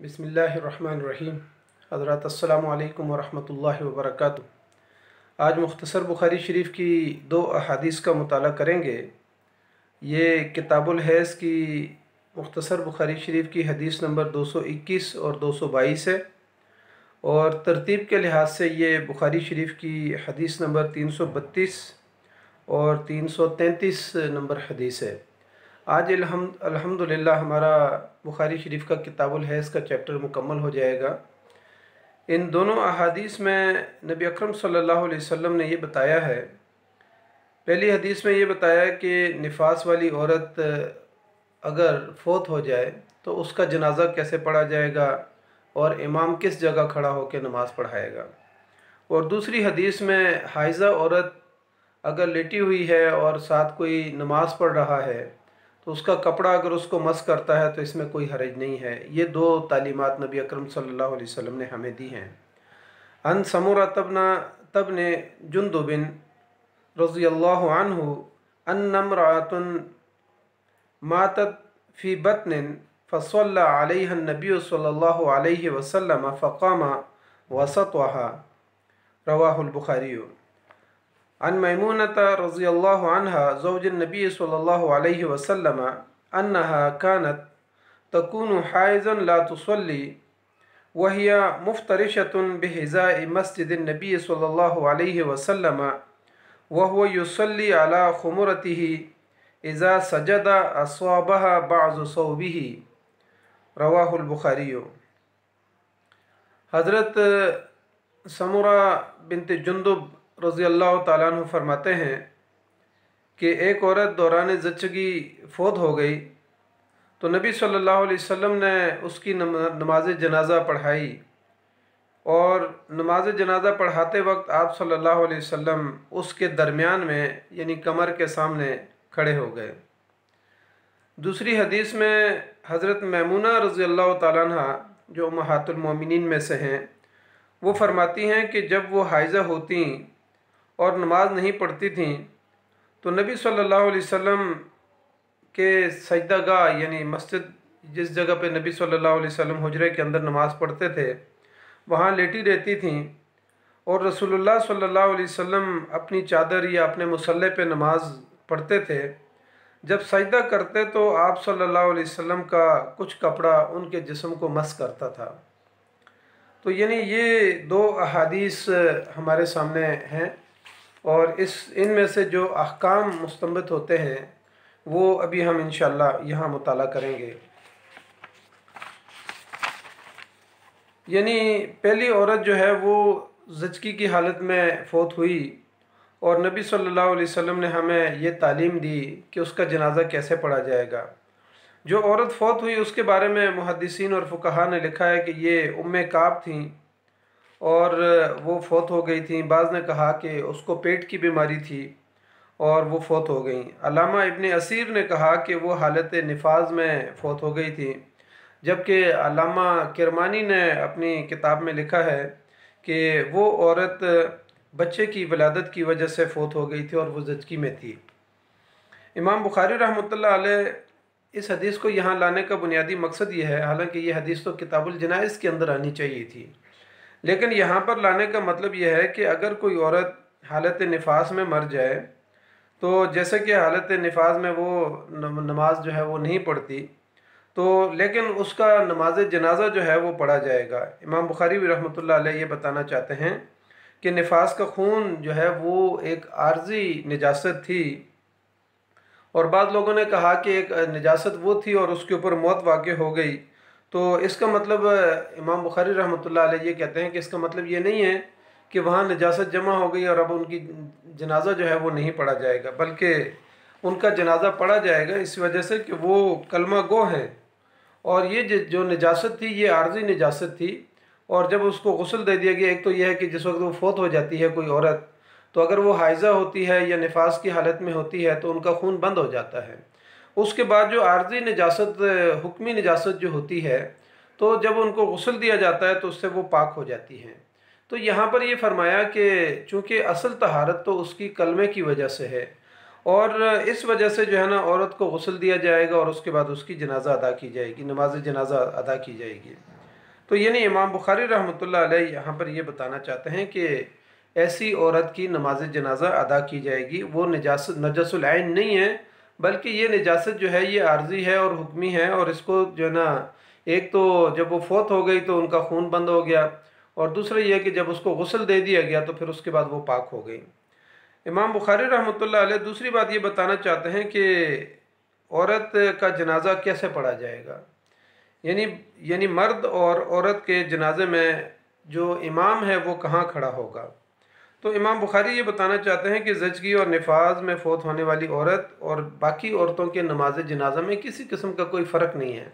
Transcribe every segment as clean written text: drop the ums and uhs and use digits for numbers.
बिस्मिल्लाहिर्रहमानिर्रहीम। हज़रात अस्सलामु अलैकुम वरहमतुल्लाहि वबरकातुहू। आज मुख्तसर बुखारी शरीफ की दो अहादीस का मुताला करेंगे। ये किताबुल हैज़ की मुख्तसर बुखारी शरीफ की हदीस नंबर 221 और 222 है, और तरतीब के लिहाज से ये बुखारी शरीफ की हदीस नंबर 332 और 333 नंबर हदीस है। आज अल्हम्दुलिल्लाह हमारा बुखारी शरीफ का किताबुल हैज़ का चैप्टर मुकम्मल हो जाएगा। इन दोनों अहादीस में नबी अकरम सल्लल्लाहु अलैहि वसल्लम ने ये बताया है। पहली हदीस में ये बताया कि निफास वाली औरत अगर फोत हो जाए तो उसका जनाजा कैसे पढ़ा जाएगा और इमाम किस जगह खड़ा होकर नमाज़ पढ़ाएगा। और दूसरी हदीस में हाइज़ा औरत अगर लेटी हुई है और साथ कोई नमाज़ पढ़ रहा है तो उसका कपड़ा अगर उसको मस करता है तो इसमें कोई हरज नहीं है। ये दो तालीमात नबी अकरम सल्लल्लाहु अलैहि वसल्लम ने हमें दी हैं। अन समूरा तबने जुंदुबिन रज़ियल्लाहु अन्हु अन्न इम्रअतुन मातत फ़ी बत्निन फ़सल्ला अलैहा नबी सल्लल्लाहु अलैहि वसल्लम फ़क़ाम वसतहा, रवाहुल बुखारी। अन मैमूनता रज़ियल्लाहु अन्हा ज़ौजुन नबी सल्लल्लाहु अलैहि वसल्लम अन्नहा कानत तकूनु हाइज़न ला तुसल्ली वहिया मुफ्तरिशतुन बिहिज़ाइ मस्जिदिन नबी सल्लल्लाहु अलैहि वसल्लम वहुवा युसल्ली अला खुमुरतिही इज़ा सजदा अस्वाबहा बाज़ु सौबिही, रवाहुल बुखारी। हज़रत समूरा बिनत जुंदुब रज़ियल्लाहु ताला अन्हु फरमाते हैं कि एक औरत दौरान ज़च्चगी फ़ौत हो गई तो नबी सल्लल्लाहु अलैहि वसल्लम ने उसकी नमाज जनाज़ा पढ़ाई, और नमाज जनाज़ा पढ़ाते वक्त आप सल्लल्लाहु अलैहि वसल्लम उसके दरमियान में यानी कमर के सामने खड़े हो गए। दूसरी हदीस में हज़रत मैमूना रज़ियल्लाहु ताला अन्हा जो उम्महातुल मोमिनीन में से हैं, वो फरमाती हैं कि जब वो हाइज़ा होती और नमाज नहीं पढ़ती थीं तो नबी सल्लल्लाहु अलैहि वसल्लम के सजदागाह यानी मस्जिद जिस जगह पे नबी सल्लल्लाहु अलैहि वसल्लम हुजरे के अंदर नमाज़ पढ़ते थे वहाँ लेटी रहती थीं, और रसूलुल्लाह सल्लल्लाहु अलैहि वसल्लम अपनी चादर या अपने मुसल्ले पे नमाज पढ़ते थे। जब सजदा करते तो आप सल्लल्लाहु अलैहि वसल्लम का कुछ कपड़ा उनके जिस्म को मस करता था। तो यानी ये दो अहादीस हमारे सामने हैं, और इनमें से जो अहकाम मुस्तंबत होते हैं वो अभी हम इंशाअल्लाह यहाँ मुताला करेंगे। यानी पहली औरत जो है वो ज़च्चगी की हालत में फ़ौत हुई, और नबी सल्लल्लाहु अलैहि वसल्लम ने हमें ये तालीम दी कि उसका जनाजा कैसे पढ़ा जाएगा। जो औरत फ़ौत हुई उसके बारे में मुहद्दिसीन और फ़ुक़हा ने लिखा है कि ये उम्मे काब थीं और वो फ़ौत हो गई थी। बाज़ ने कहा कि उसको पेट की बीमारी थी और वो फ़ौत हो गई। अल्लामा इब्न असीर ने कहा कि वो हालत निफाज में फ़ौत हो गई थी, जबकि अल्लामा किरमानी ने अपनी किताब में लिखा है कि वो औरत बच्चे की विलादत की वजह से फ़ौत हो गई थी और वो ज़च्चगी में थी। इमाम बुखारी रहमतुल्लाह अलैह इस हदीस को यहाँ लाने का बुनियादी मकसद ये है, हालांकि ये हदीस तो किताबुल जनाइज़ के अंदर आनी चाहिए थी, लेकिन यहाँ पर लाने का मतलब यह है कि अगर कोई औरत हालत निफास में मर जाए तो जैसे कि हालत निफास में वो नमाज जो है वो नहीं पढ़ती, तो लेकिन उसका नमाज जनाजा जो है वो पढ़ा जाएगा। इमाम बुखारी भी रहमतुल्लाह अलैह ये बताना चाहते हैं कि निफास का खून जो है वो एक आर्जी निजासत थी, और बाद लोगों ने कहा कि एक निजासत वो थी और उसके ऊपर मौत वाक़ई हो गई। तो इसका मतलब इमाम बुखारी रहमतुल्लाह अलैह ये कहते हैं कि इसका मतलब ये नहीं है कि वहाँ निजासत जमा हो गई और अब उनकी जनाजा जो है वो नहीं पढ़ा जाएगा, बल्कि उनका जनाजा पढ़ा जाएगा इस वजह से कि वो कलमा गो हैं, और ये जो निजासत थी ये आर्जी निजासत थी। और जब उसको गुस्ल दे दिया गया, एक तो यह है कि जिस वक्त वो फ़ौत हो जाती है कोई औरत, तो अगर वो हाइज़ा होती है या निफास की हालत में होती है तो उनका खून बंद हो जाता है। उसके बाद जो आर्जी निजासत हुक्मी निजासत जो होती है, तो जब उनको गुस्ल दिया जाता है तो उससे वो पाक हो जाती हैं। तो यहाँ पर ये फरमाया कि चूँकि असल तहारत तो उसकी कलमे की वजह से है, और इस वजह से जो है ना औरत को गुस्ल दिया जाएगा और उसके बाद उसकी जनाजा अदा की जाएगी, नमाज जनाजा अदा की जाएगी। تو یعنی امام بخاری رحمۃ اللہ علیہ یہاں پر یہ بتانا چاہتے ہیں کہ ایسی عورت کی نماز جنازہ ادا کی جائے گی، وہ نجس العین نہیں ہے، بلکہ یہ نجاست جو ہے یہ عارضی ہے اور حکمی ہے، اور اس کو جو ہے نا، ایک تو جب وہ فوت ہو گئی تو ان کا خون بند ہو گیا، اور دوسرا یہ کہ جب اس کو غسل دے دیا گیا تو پھر اس کے بعد وہ پاک ہو گئی۔ امام بخاری رحمۃ اللہ علیہ دوسری بات یہ بتانا چاہتے ہیں کہ عورت کا جنازہ کیسے پڑھا جائے گا، یعنی مرد اور عورت کے جنازے میں جو امام ہے وہ کہاں کھڑا ہوگا۔ تو امام بخاری یہ بتانا چاہتے ہیں کہ زچگی اور نفاذ میں فوت ہونے والی عورت اور باقی عورتوں کے نماز جنازہ میں کسی قسم کا کوئی فرق نہیں ہے،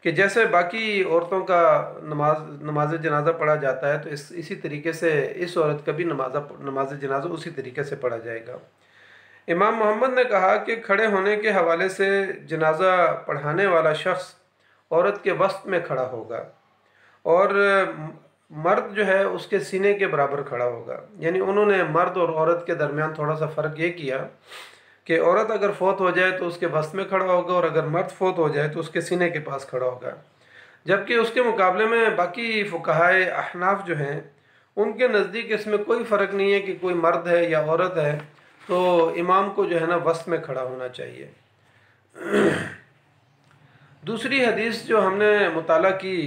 کہ جیسے باقی عورتوں کا نماز جنازہ پڑھا جاتا ہے تو اسی طریقے سے اس عورت کا بھی نماز جنازہ اسی طریقے سے پڑھا جائے گا۔ امام محمد نے کہا کہ کھڑے ہونے کے حوالے سے جنازہ پڑھانے والا شخص عورت کے وسط میں کھڑا ہوگا، اور مرد جو ہے اس کے سینے کے برابر کھڑا ہوگا۔ یعنی انہوں نے مرد اور عورت کے درمیان تھوڑا سا فرق یہ کیا کہ عورت اگر فوت ہو جائے تو اس کے وسط میں کھڑا ہوگا، اور اگر مرد فوت ہو جائے تو اس کے سینے کے پاس کھڑا ہوگا۔ جبکہ اس کے مقابلے میں باقی فقہائے احناف جو ہیں ان کے نزدیک اس میں کوئی فرق نہیں ہے کہ کوئی مرد ہے یا عورت ہے، تو امام کو جو ہے نا وسط میں کھڑا ہونا چاہیے۔ دوسری حدیث جو ہم نے مطالعہ کی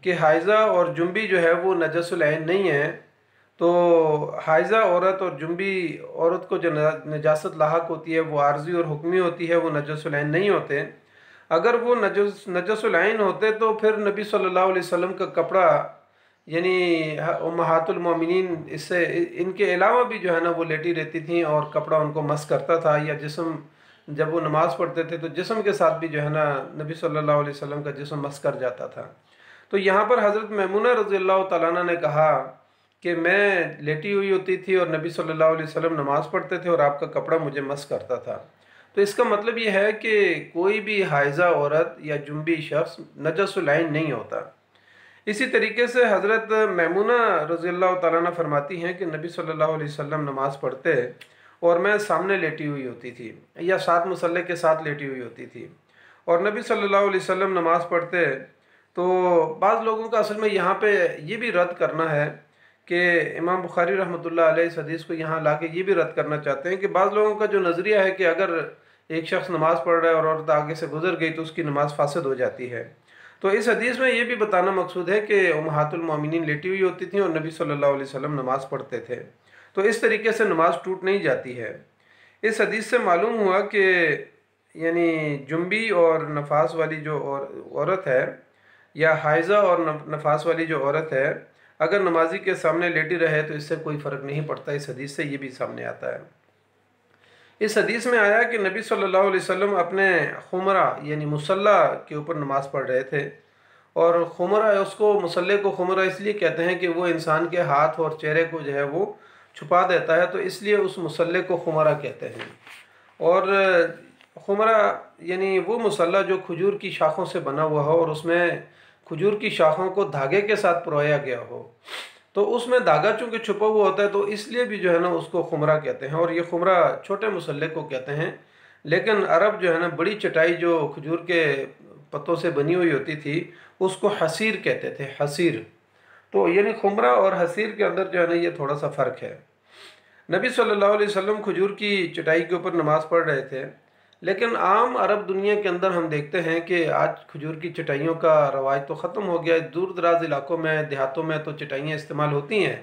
کہ حائضہ اور جنبی جو ہے وہ نجس العین نہیں ہے، تو حائضہ عورت اور جنبی عورت کو جو نجاست لاحق ہوتی ہے وہ عارضی اور حکمی ہوتی ہے، وہ نجس العین نہیں ہوتے۔ اگر وہ نجس العین ہوتے تو پھر نبی صلی اللہ علیہ وسلم کا کپڑا، یعنی امہات المومنین اس سے ان کے علاوہ بھی جو ہے نا وہ لیٹی رہتی تھیں اور کپڑا ان کو مس کرتا تھا، یا جسم جب وہ نماز پڑھتے تھے تو جسم کے ساتھ بھی جو ہے نا نبی صلی اللہ علیہ وسلم کا جسم مس کر جاتا تھا۔ تو یہاں پر حضرت میمونہ رضی اللہ تعالیٰ عنہ نے کہا کہ میں لیٹی ہوئی ہوتی تھی اور نبی صلی اللہ علیہ وسلم نماز پڑھتے تھے اور آپ کا کپڑا مجھے مس کرتا تھا۔ تو اس کا مطلب یہ ہے کہ کوئی بھی حائضہ عورت یا جنبی شخص نجس العین نہیں ہوتا۔ اسی طریقے سے حضرت میمونہ رضی اللہ تعالیٰ عنہ فرماتی ہیں کہ نبی صلی اللہ علیہ وسلم نماز پڑھتے اور میں سامنے لیٹی ہوئی ہوتی تھی یا ساتھ مصلی کے ساتھ لیٹی ہوئی ہوتی تھی، اور نبی صلی اللہ علیہ وسلم نماز پڑھتے تو بعض لوگوں کا اصل میں یہاں پہ یہ بھی رد کرنا ہے کہ امام بخاری رحمۃ اللہ علیہ اس حدیث کو یہاں لا کے یہ بھی رد کرنا چاہتے ہیں کہ بعض لوگوں کا جو نظریہ ہے کہ اگر ایک شخص نماز پڑھ رہا ہے اور عورت آگے سے گزر گئی تو اس کی نماز فاسد ہو جاتی ہے۔ تو اس حدیث میں یہ بھی بتانا مقصود ہے کہ امہات المومنین لیٹی ہوئی ہوتی تھیں اور نبی صلی اللہ علیہ وسلم نماز پڑھتے تھے، تو اس طریقے سے نماز ٹوٹ نہیں جاتی ہے۔ اس حدیث سے معلوم ہوا کہ یعنی جنبی اور نفاس والی جو عورت ہے یا حائضہ اور نفاس والی جو عورت ہے، اگر نمازی کے سامنے لیٹی رہے تو اس سے کوئی فرق نہیں پڑتا۔ اس حدیث سے یہ بھی سامنے آتا ہے۔ اس حدیث میں آیا کہ نبی صلی اللہ علیہ وسلم اپنے خمرہ یعنی مصلی کے اوپر نماز پڑھ رہے تھے، اور خمرہ اس کو مصلی کو خمرہ اس لیے کہتے ہیں کہ وہ انسان کے ہاتھ اور چہرے کو جو ہے وہ چھپا دیتا ہے، تو اس لیے اس مصلی کو خمرہ کہتے ہیں۔ اور خمرہ یعنی وہ مصلی جو کھجور کی شاخوں سے بنا ہوا ہو اور اس میں کھجور کی شاخوں کو دھاگے کے ساتھ پرویا گیا ہو، تو اس میں دھاگا چونکہ چھپا ہوا ہوتا ہے تو اس لیے بھی جو ہے نا اس کو خمرہ کہتے ہیں، اور یہ خمرہ چھوٹے مصلی کو کہتے ہیں۔ لیکن عرب جو ہے نا بڑی چٹائی جو کھجور کے پتوں سے بنی ہوئی ہوتی تھی اس کو حصیر کہتے تھے، حصیر۔ تو یعنی خمرہ اور حصیر کے اندر جو ہے نا یہ تھوڑا سا فرق ہے۔ نبی صلی اللہ علیہ وسلم کھجور کی چٹائی کے اوپر نماز پڑھ رہے تھے، لیکن عام عرب دنیا کے اندر ہم دیکھتے ہیں کہ آج کھجور کی چٹائیوں کا رواج تو ختم ہو گیا ہے، دور دراز علاقوں میں دیہاتوں میں تو چٹائیاں استعمال ہوتی ہیں،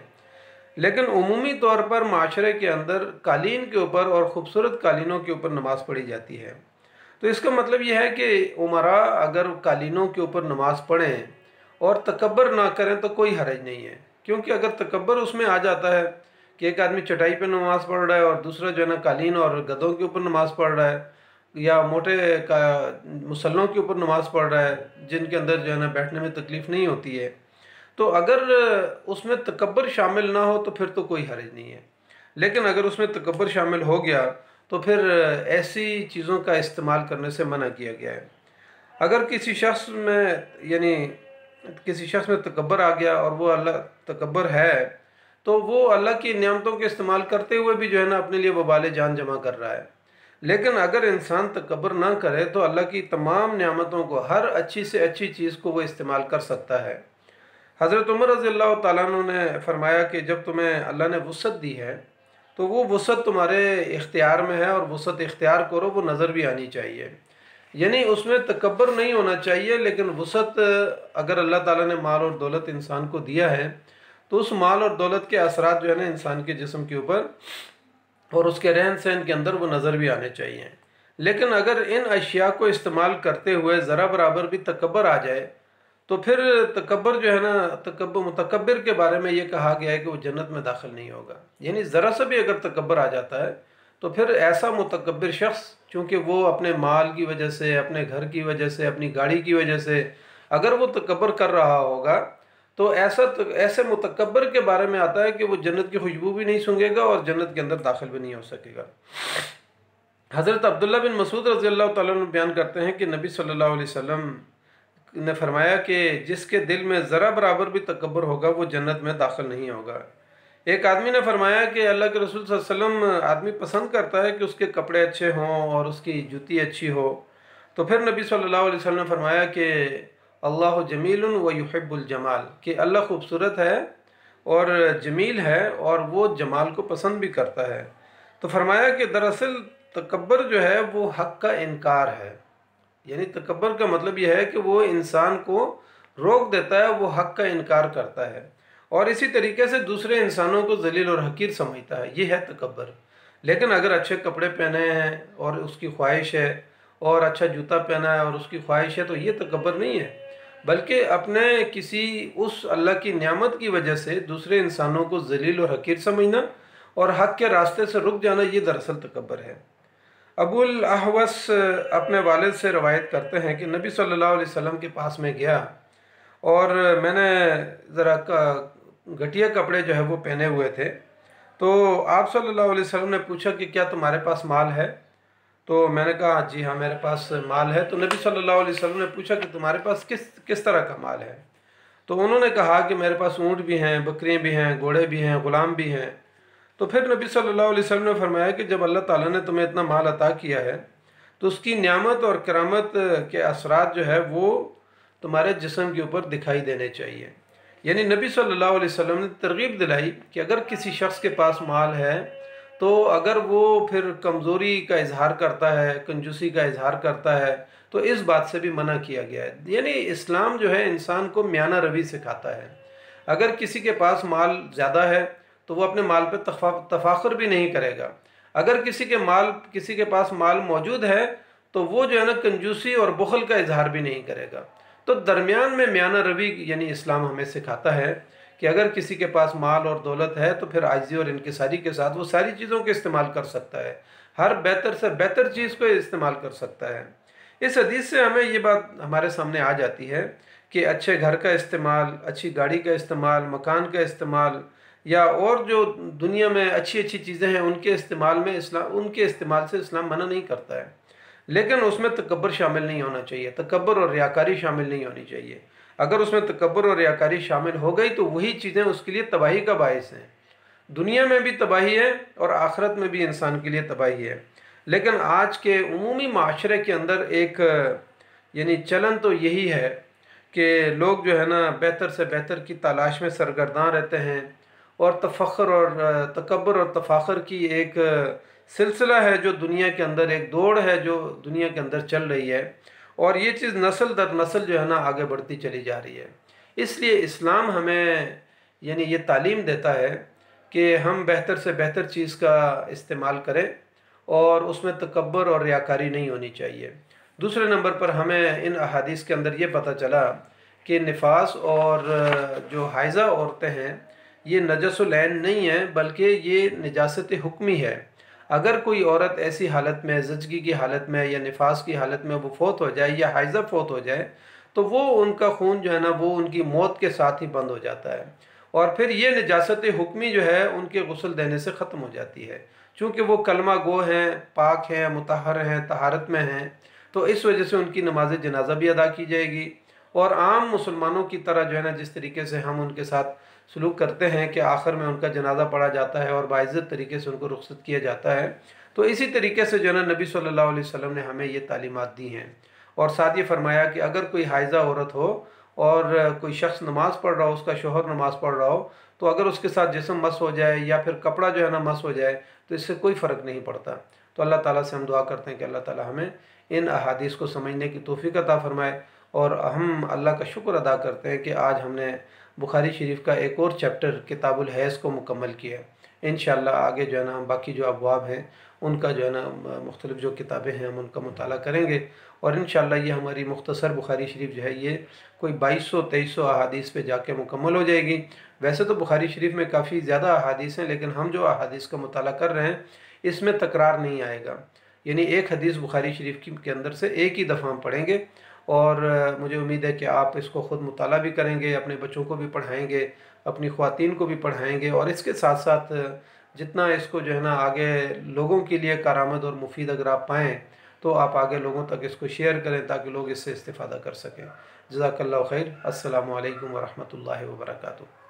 لیکن عمومی طور پر معاشرے کے اندر قالین کے اوپر اور خوبصورت قالینوں کے اوپر نماز پڑھی جاتی ہے۔ تو اس کا مطلب یہ ہے کہ عمراء اگر قالینوں کے اوپر نماز پڑھیں اور تکبر نہ کریں تو کوئی حرج نہیں ہے، کیونکہ اگر تکبر اس میں آ جاتا ہے کہ ایک آدمی چٹائی پہ نماز پڑھ رہا ہے اور دوسرا جو ہے نا قالین اور گدوں کے اوپر نماز پڑھ رہا ہے، یا موٹے مصلوں کے اوپر نماز پڑھ رہا ہے جن کے اندر جو ہے نا بیٹھنے میں تکلیف نہیں ہوتی ہے، تو اگر اس میں تکبر شامل نہ ہو تو پھر تو کوئی حرج نہیں ہے۔ لیکن اگر اس میں تکبر شامل ہو گیا تو پھر ایسی چیزوں کا استعمال کرنے سے منع کیا گیا ہے۔ اگر کسی شخص میں تکبر آ گیا اور وہ اللہ تکبر ہے تو وہ اللہ کی نعمتوں کے استعمال کرتے ہوئے بھی جو ہے نا اپنے لیے وبال جان جمع کر رہا ہے۔ لیکن اگر انسان تکبر نہ کرے تو اللہ کی تمام نعمتوں کو، ہر اچھی سے اچھی چیز کو وہ استعمال کر سکتا ہے۔ हज़रत उमर रज़ी अल्लाह ताला अन्हु ने फरमाया कि जब तुम्हें अल्लाह ने वुसअत दी है तो वो वुसअत तुम्हारे इख्तियार में है, और वुसअत इख्तियार करो वो नज़र भी आनी चाहिए। यानी उसमें तकब्बर नहीं होना चाहिए, लेकिन वुसअत अगर अल्लाह ताला ने माल और दौलत इंसान को दिया है तो उस माल और दौलत के असरात जो है ना इंसान के जिस्म के ऊपर और उसके रहन सहन के अंदर वो नज़र भी आने चाहिए। लेकिन अगर इन अशिया को इस्तेमाल करते हुए ज़रा बराबर भी तकब्बर आ जाए तो फिर तकब्बर जो है ना, मुतकब्बिर के बारे में ये कहा गया है कि वो जन्नत में दाखिल नहीं होगा। यानी ज़रा सा भी अगर तकब्बर आ जाता है तो फिर ऐसा मुतकब्बिर शख्स, चूँकि वो अपने माल की वजह से, अपने घर की वजह से, अपनी गाड़ी की वजह से अगर वो तकब्बर कर रहा होगा तो ऐसे मुतकब्बिर के बारे में आता है कि वो जन्नत की खुशबू भी नहीं सूंघेगा और जन्नत के अंदर दाखिल भी नहीं हो सकेगा। हज़रत अब्दुल्ला बिन मसूद रज़ी अल्लाह तआला अन्हु बयान करते हैं कि नबी सल्लल्लाहु अलैहि वसल्लम ने फरमाया कि जिसके दिल में ज़रा बराबर भी तकब्बर होगा वो जन्नत में दाखिल नहीं होगा। एक आदमी ने फरमाया कि अल्लाह के रसूल सल्लल्लाहु अलैहि वसल्लम, आदमी पसंद करता है कि उसके कपड़े अच्छे हों और उसकी जूती अच्छी हो। तो फिर नबी सल्लल्लाहु अलैहि वसल्लम ने फरमाया कि अल्लाह जमीलुन व युहिब्बुल जमाल, कि अल्लाह खूबसूरत है और जमील है और वो जमाल को पसंद भी करता है। तो फरमाया कि दरअसल तकब्बर जो है वो हक़ का इनकार है। यानी तकब्बर का मतलब यह है कि वो इंसान को रोक देता है, वो हक़ का इनकार करता है और इसी तरीके से दूसरे इंसानों को जलील और हकीर समझता है। ये है तकब्बर। लेकिन अगर अच्छे कपड़े पहने हैं और उसकी ख्वाहिश है, और अच्छा जूता पहना है और उसकी ख्वाहिश है, तो ये तकब्बर नहीं है, बल्कि अपने किसी उस अल्लाह की नियामत की वजह से दूसरे इंसानों को जलील और हकीर समझना और हक़ के रास्ते से रुक जाना, ये दरअसल तकब्बर है। अबुल अहवस अपने वालिद से रवायत करते हैं कि नबी सल्लल्लाहु अलैहि वसल्लम के पास में गया और मैंने ज़रा घटिया कपड़े जो है वो पहने हुए थे। तो आप सल्लल्लाहु अलैहि वसल्लम ने पूछा कि क्या तुम्हारे पास माल है? तो मैंने कहा जी हाँ, मेरे पास माल है। तो नबी सल्लल्लाहु अलैहि वसल्लम ने पूछा कि तुम्हारे पास किस तरह का माल है? तो उन्होंने कहा कि मेरे पास ऊँट भी हैं, बकरियाँ भी हैं, घोड़े भी हैं, ग़ुलाम भी हैं। तो फिर नबी सल्लल्लाहु अलैहि वसल्लम ने फरमाया कि जब अल्लाह ताला ने तुम्हें इतना माल अता किया है तो उसकी नियामत और करामत के असरात जो है वो तुम्हारे जिस्म के ऊपर दिखाई देने चाहिए। यानी नबी सल्लल्लाहु अलैहि वसल्लम ने तरगीब दिलाई कि अगर किसी शख्स के पास माल है तो अगर वो फिर कमज़ोरी का इजहार करता है, कंजूसी का इजहार करता है, तो इस बात से भी मना किया गया है। यानी इस्लाम जो है इंसान को मियाना रवी सिखाता है। अगर किसी के पास माल ज़्यादा है तो वो अपने माल पे तफाखुर भी नहीं करेगा। अगर किसी के पास माल मौजूद है तो वो जो है ना कंजूसी और बुखल का इजहार भी नहीं करेगा। तो दरमियान में मियाना रवी यानी इस्लाम हमें सिखाता है कि अगर किसी के पास माल और दौलत है तो फिर आजिज़ी और इनकिसारी के साथ वो सारी चीज़ों के इस्तेमाल कर सकता है, हर बेहतर से बेहतर चीज़ को इस्तेमाल कर सकता है। इस हदीस से हमें ये बात हमारे सामने आ जाती है कि अच्छे घर का इस्तेमाल, अच्छी गाड़ी का इस्तेमाल, मकान का इस्तेमाल या और जो दुनिया में अच्छी अच्छी चीज़ें हैं उनके इस्तेमाल से इस्लाम मना नहीं करता है। लेकिन उसमें तकब्बर शामिल नहीं होना चाहिए, तकब्बर और रियाकारी शामिल नहीं होनी चाहिए। अगर उसमें तकब्बर और रियाकारी शामिल हो गई तो वही चीज़ें उसके लिए तबाही का बायस हैं। दुनिया में भी तबाही है और आखिरत में भी इंसान के लिए तबाही है। लेकिन आज के उमूमी माशरे के अंदर एक यानी चलन तो यही है कि लोग जो है ना बेहतर से बेहतर की तलाश में सरगर्दान रहते हैं और तफ़ख्र और तकब्बर और तफाखर की एक सिलसिला है जो दुनिया के अंदर, एक दौड़ है जो दुनिया के अंदर चल रही है और ये चीज़ नस्ल दर नस्ल जो है ना आगे बढ़ती चली जा रही है। इसलिए इस्लाम हमें यानी ये तालीम देता है कि हम बेहतर से बेहतर चीज़ का इस्तेमाल करें और उसमें तकब्बर और रियाकारी नहीं होनी चाहिए। दूसरे नंबर पर हमें इन अहादीस के अंदर ये पता चला कि निफास और जो हाइज़ा औरतें हैं ये नजसुल ऐन नहीं है बल्कि ये निजासत हुक्मी है। अगर कोई औरत ऐसी हालत में, ज़चगी की हालत में या निफास की हालत में वो फ़ौत हो जाए या हाइज़ा फ़ौत हो जाए तो वो उनका खून जो है ना वो उनकी मौत के साथ ही बंद हो जाता है और फिर ये निजासत हुक्मी जो है उनके गुस्ल देने से ख़त्म हो जाती है। चूँकि वो कलमा गो हैं, पाक हैं, मुतहर हैं, तहारत में हैं, तो इस वजह से उनकी नमाज जनाजा भी अदा की जाएगी और आम मुसलमानों की तरह जो है ना जिस तरीके से हम उनके साथ सलूक करते हैं कि आखिर में उनका जनाजा पढ़ा जाता है और बाइज़्ज़त तरीके से उनको रुखसत किया जाता है, तो इसी तरीके से जो है ना नबी सल्लल्लाहु अलैहि वसल्लम ने हमें ये तालीमात दी हैं। और साथ ये फरमाया कि अगर कोई हाइज़ा औरत हो اور کوई शख्स नमाज़ पढ़ रहा हो, उसका शोहर नमाज़ पढ़ रहा हो, तो अगर उसके साथ जिस्म मस हो जाए या फिर कपड़ा जो है ना मस हो जाए तो इससे कोई फ़र्क नहीं पड़ता। तो अल्लाह ताला से हम दुआ करते हैं कि अल्लाह ताला हमें इन अहादीस को समझने की तौफ़ीक अता फ़रमाए। और हम अल्लाह का शुक्र अदा करते हैं कि आज हमने बुखारी शरीफ का एक और चैप्टर किताबुल हैज़ को मुकम्मल किया है। इंशाअल्लाह आगे जो है ना हम बाकी जो अबवाब हैं उनका जो है ना मुख्तलिफ़ जो किताबें हैं हम उनका मुताला करेंगे। और इंशाअल्लाह ये हमारी मुख्तसर बुखारी शरीफ जो है ये कोई 2200-2300 अहादीस पे जाके मुकम्मल हो जाएगी। वैसे तो बुखारी शरीफ में काफ़ी ज़्यादा अहादीस हैं, लेकिन हम जो अहादीस का मुताला कर रहे हैं इसमें तकरार नहीं आएगा। यानी एक हदीस बुखारी शरीफ के अंदर से एक ही दफ़ा हम पढ़ेंगे। और मुझे उम्मीद है कि आप इसको ख़ुद मुताला भी करेंगे, अपने बच्चों को भी पढ़ाएँगे, अपनी ख़वातीन को भी पढ़ाएँगे, और इसके साथ साथ जितना इसको जो है ना आगे लोगों के लिए कारआमद और मुफीद अगर आप पाएँ तो आप आगे लोगों तक इसको शेयर करें ताकि लोग इससे इस्तिफ़ादा कर सकें। जज़ाकल्लाहु खैर। अस्सलामु अलैकुम व रहमतुल्लाहि व बरकातुहू।